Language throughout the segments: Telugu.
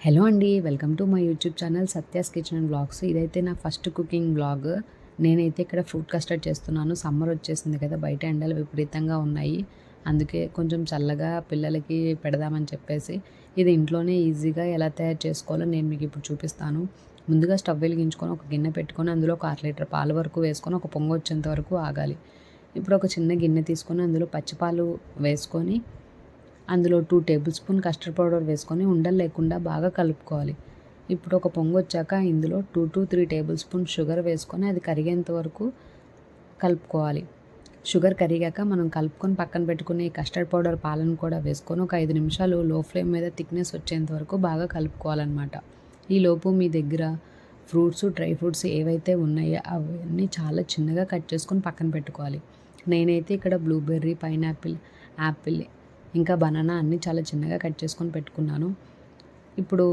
హలో అండి, welcome to my YouTube channel Satya's kitchen and blogs. ఇదైతే నా ఫస్ట్ కుకింగ్ బ్లాగ్. నేనైతే ఇక్కడ ఫ్రూట్ కస్టర్డ్ చేస్తున్నాను. సమ్మర్ వచ్చేసింది కదా, బయట ఎండలు విపరీతంగా ఉన్నాయి. అందుకే కొంచెం చల్లగా పిల్లలకి పెడదామని చెప్పేసి ఇది ఇంట్లోనే ఈజీగా ఎలా తయారు చేసుకోవాలో నేను మీకు ఇప్పుడు చూపిస్తాను. ముందుగా స్టవ్ వెలిగించుకొని ఒక గిన్నె పెట్టుకొని అందులో ఒక 1/2 లీటర్ పాల వరకు వేసుకొని ఒక పొంగు వచ్చేంత వరకు ఆగాలి. ఇప్పుడు ఒక చిన్న గిన్నె తీసుకొని అందులో పచ్చిపాలు వేసుకొని అందులో 2 టేబుల్ స్పూన్ కస్టర్డ్ పౌడర్ వేసుకొని ఉండలు లేకుండా బాగా కలుపుకోవాలి. ఇప్పుడు ఒక పొంగు వచ్చాక ఇందులో 2 to 3 టేబుల్ స్పూన్ షుగర్ వేసుకొని అది కరిగేంత వరకు కలుపుకోవాలి. షుగర్ కరిగాక మనం కలుపుకొని పక్కన పెట్టుకుని కస్టర్డ్ పౌడర్ పాలను కూడా వేసుకొని ఒక 5 నిమిషాలు లో ఫ్లేమ్ మీద థిక్నెస్ వచ్చేంత వరకు బాగా కలుపుకోవాలన్నమాట. ఈలోపు మీ దగ్గర ఫ్రూట్స్, డ్రై ఫ్రూట్స్ ఏవైతే ఉన్నాయో అవన్నీ చాలా చిన్నగా కట్ చేసుకొని పక్కన పెట్టుకోవాలి. నేనైతే ఇక్కడ బ్లూబెర్రీ, పైనాపిల్, యాపిల్ ఇంకా బనానా అన్నీ చాలా చిన్నగా కట్ చేసుకొని పెట్టుకున్నాను. ఇప్పుడు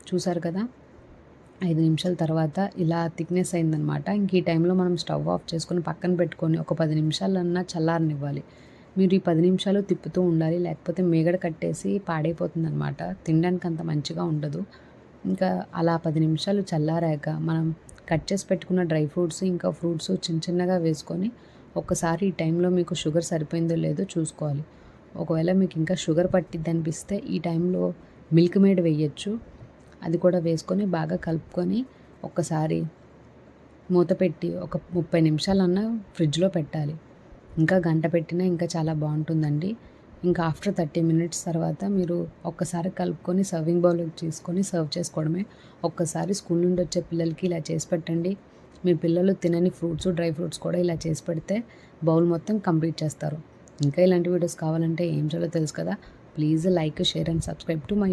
చూసారు కదా, 5 నిమిషాల తర్వాత ఇలా థిక్నెస్ అయిందనమాట. ఇంక ఈ టైంలో మనం స్టవ్ ఆఫ్ చేసుకొని పక్కన పెట్టుకొని ఒక 10 నిమిషాలన్నా చల్లారనివ్వాలి. మీరు ఈ 10 నిమిషాలు తిప్పుతూ ఉండాలి, లేకపోతే మీగడ కట్టేసి పాడైపోతుందనమాట. తినడానికి అంత మంచిగా ఉండదు. ఇంకా అలా 10 నిమిషాలు చల్లారాక మనం కట్ చేసి పెట్టుకున్న డ్రై ఫ్రూట్స్ ఇంకా ఫ్రూట్స్ చిన్న చిన్నగా వేసుకొని ఒక్కసారి ఈ టైంలో మీకు షుగర్ సరిపోయిందో లేదో చూసుకోవాలి. ఒకవేళ మీకు ఇంకా షుగర్ పట్టిద్ది అనిపిస్తే ఈ టైంలో మిల్క్ మేడ్ వేయచ్చు. అది కూడా వేసుకొని బాగా కలుపుకొని ఒక్కసారి మూత పెట్టి ఒక 30 నిమిషాలన్నా ఫ్రిడ్జ్లో పెట్టాలి. ఇంకా గంట పెట్టినా ఇంకా చాలా బాగుంటుందండి. ఇంకా ఆఫ్టర్ 30 మినిట్స్ తర్వాత మీరు ఒక్కసారి కలుపుకొని సర్వింగ్ బౌల్లోకి తీసుకొని సర్వ్ చేసుకోవడమే. ఒక్కసారి స్కూల్ నుండి వచ్చే పిల్లలకి ఇలా చేసి పెట్టండి. మీ పిల్లలు తినని ఫ్రూట్స్, డ్రై ఫ్రూట్స్ కూడా ఇలా చేసి పెడితే బౌల్ మొత్తం కంప్లీట్ చేస్తారు. ఇంకా ఇలాంటి వీడియోస్ కావాలంటే ఏం చేయాలో తెలుసు కదా. Please like, share and subscribe to my